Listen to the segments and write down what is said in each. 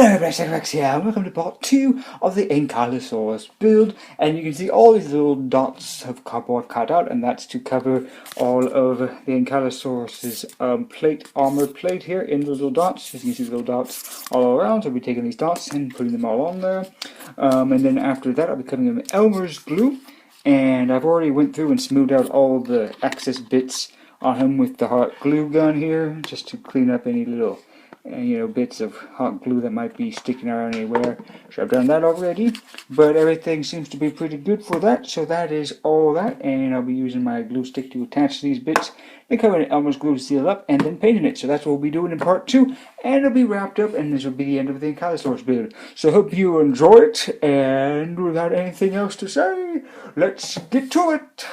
Hello, Rex here, and welcome to part 2 of the Ankylosaurus build. And you can see all these little dots of cardboard cut out, and that's to cover all of the Ankylosaurus's armor plate here in the little dots. As you can see, the little dots all around, so I'll be taking these dots and putting them all on there. And then after that, I'll be cutting them Elmer's glue, and I've already went through and smoothed out all the excess bits on him with the hot glue gun here, just to clean up any little bits of hot glue that might be sticking around anywhere. So I've done that already, but everything seems to be pretty good for that. So that is all that, and I'll be using my glue stick to attach these bits, then covering it Elmer's glue to seal up, and then painting it. So that's what we'll be doing in part 2, and it'll be wrapped up, and this will be the end of the Ankylosaurus build. So I hope you enjoy it, and without anything else to say, let's get to it!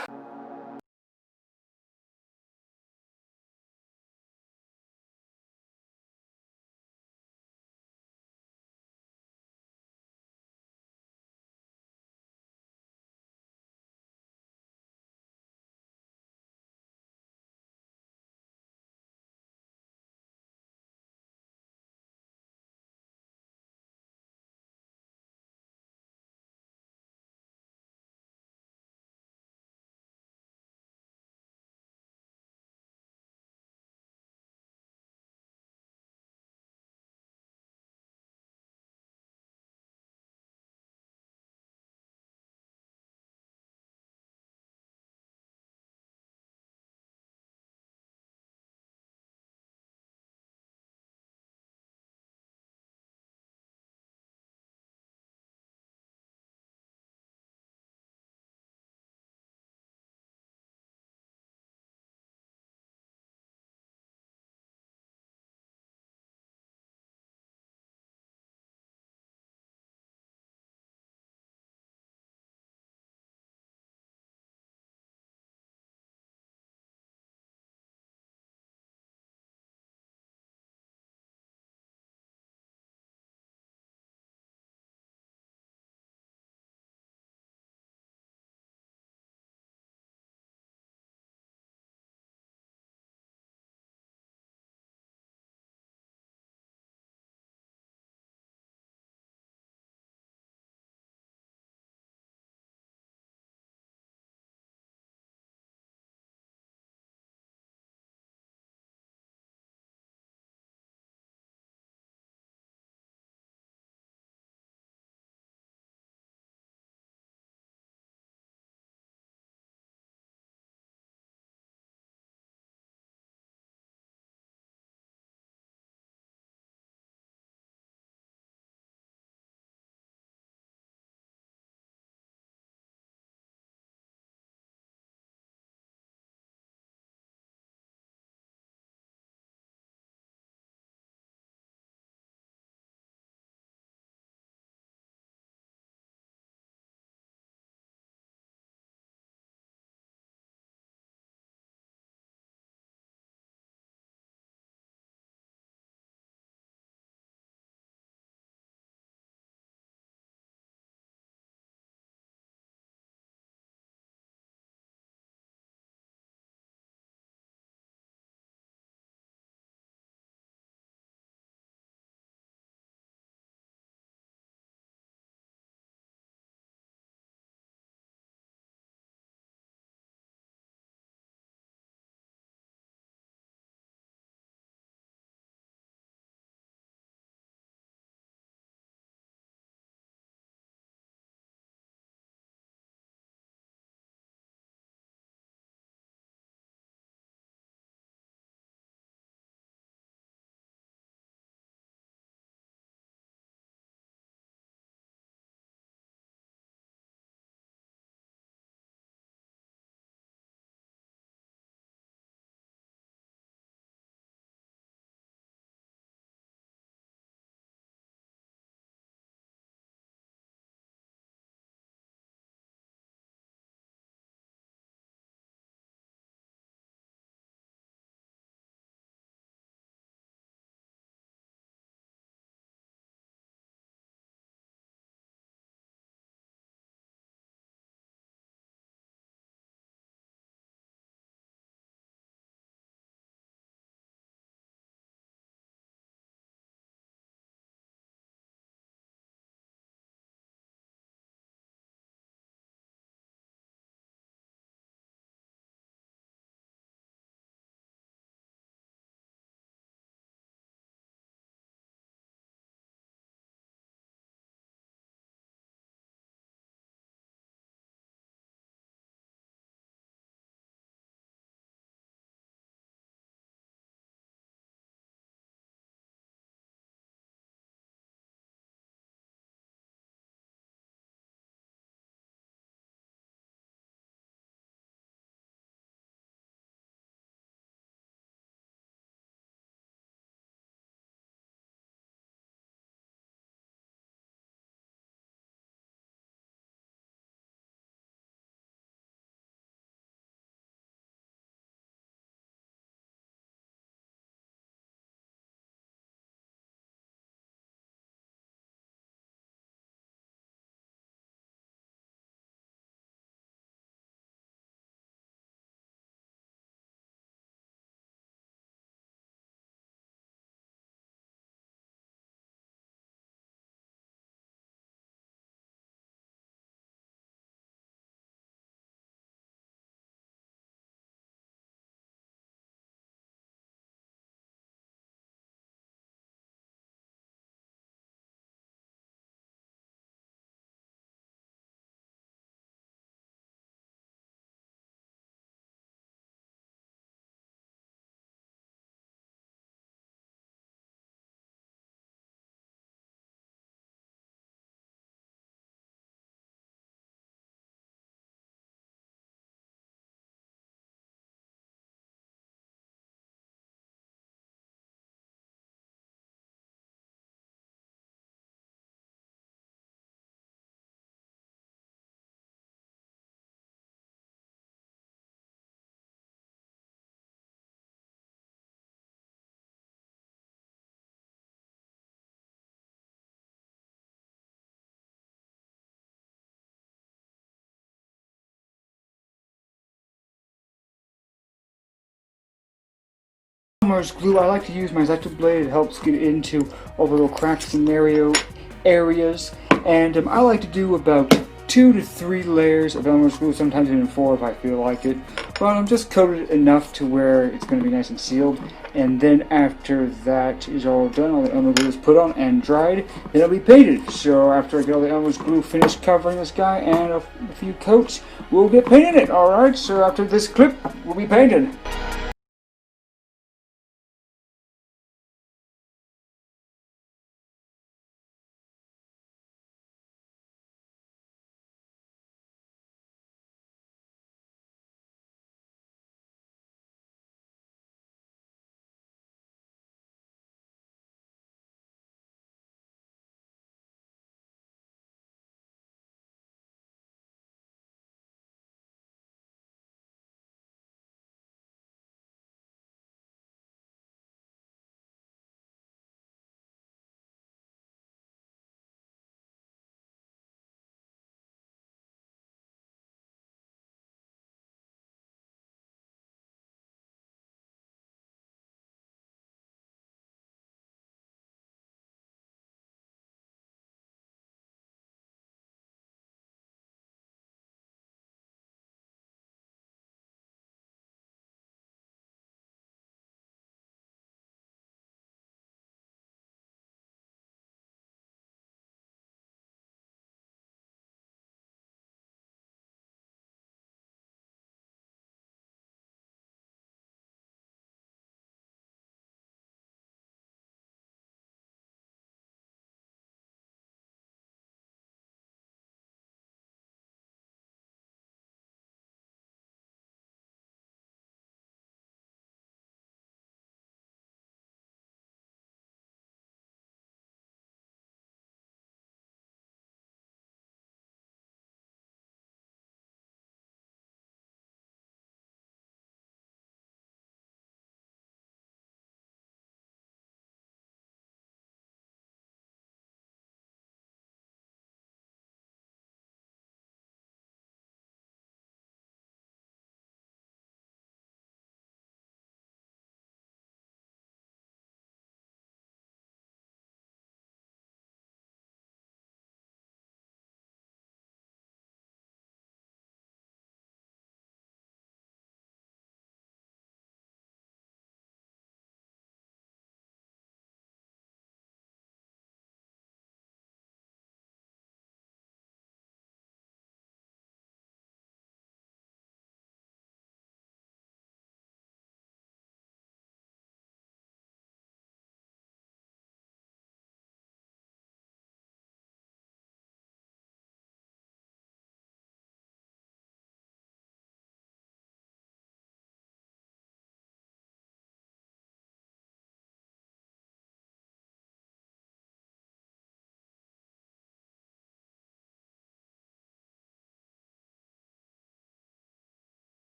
Elmer's glue, I like to use my Zyto blade. It helps get into all the little cracks and areas. And I like to do about 2 to 3 layers of Elmer's glue, sometimes even 4 if I feel like it. But I'm just coated enough to where it's going to be nice and sealed. And then after that is all done, all the Elmer's glue is put on and dried, then it'll be painted. So after I get all the Elmer's glue finished covering this guy and a few coats, we'll get painting it. Alright, so after this clip, we'll be painted.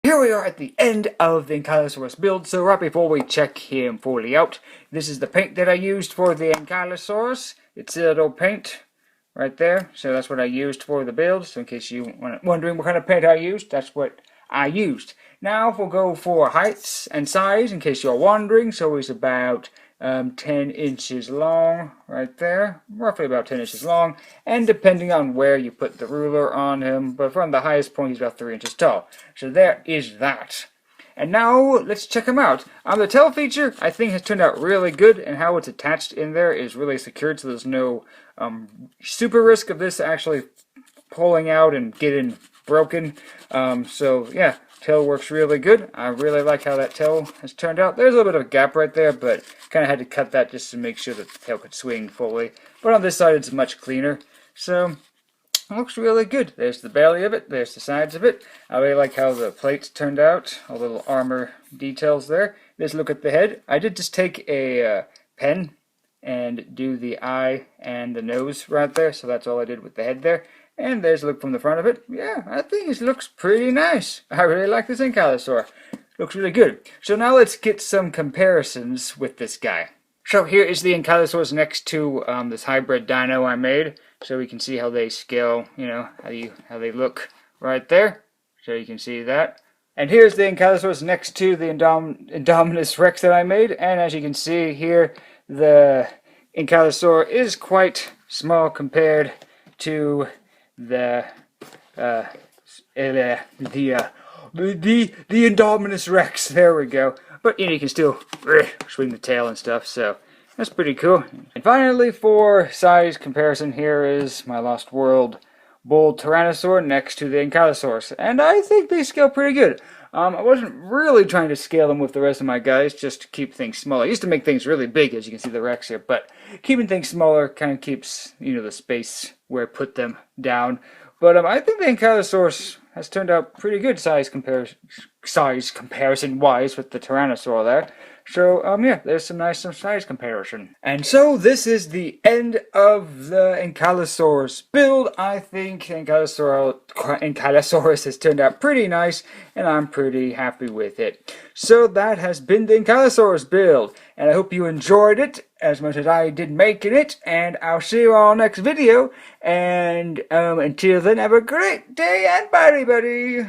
Here we are at the end of the Ankylosaurus build, so right before we check him fully out, this is the paint that I used for the Ankylosaurus. It's a little paint right there, so that's what I used for the build. So in case you were wondering what kind of paint I used, that's what I used. Now we'll go for heights and size, in case you're wondering. So he's about 10 inches long right there, roughly about 10 inches long, and depending on where you put the ruler on him, but from the highest point he's about 3 inches tall. So there is that. And now let's check him out. The tail feature I think has turned out really good, and how it's attached in there is really secured, so there's no super risk of this actually pulling out and getting broken. So yeah, tail works really good. I really like how that tail has turned out. There's a little bit of a gap right there, but kind of had to cut that just to make sure that the tail could swing fully. But on this side it's much cleaner. So it looks really good. There's the belly of it, there's the sides of it. I really like how the plates turned out, all the little armor details there. Let's look at the head. I did just take a pen and do the eye and the nose right there, so that's all I did with the head there. And there's a look from the front of it. Yeah, I think it looks pretty nice. I really like this Ankylosaur. Looks really good. So now let's get some comparisons with this guy. So here is the Ankylosaurus next to this hybrid dino I made, so we can see how they scale, you know, how they look right there. So you can see that. And here's the Ankylosaurus next to the Indominus Rex that I made, and as you can see here, the Ankylosaur is quite small compared to the Indominus Rex. There we go. But you know, you can still swing the tail and stuff, so that's pretty cool. And finally, for size comparison, here is my Lost World Bull Tyrannosaur next to the Ankylosaurus, and I think they scale pretty good. I wasn't really trying to scale them with the rest of my guys, just to keep things smaller. I used to make things really big, as you can see the Rex here, but keeping things smaller kind of keeps, you know, the space where I put them down. But I think the Ankylosaurus has turned out pretty good size comparison-wise with the Tyrannosaur there. So, yeah, there's some nice size comparison. And so, this is the end of the Ankylosaurus build. I think Ankylosaurus has turned out pretty nice, and I'm pretty happy with it. So, that has been the Ankylosaurus build, and I hope you enjoyed it as much as I did making it, and I'll see you all next video, and until then, have a great day, and bye, everybody!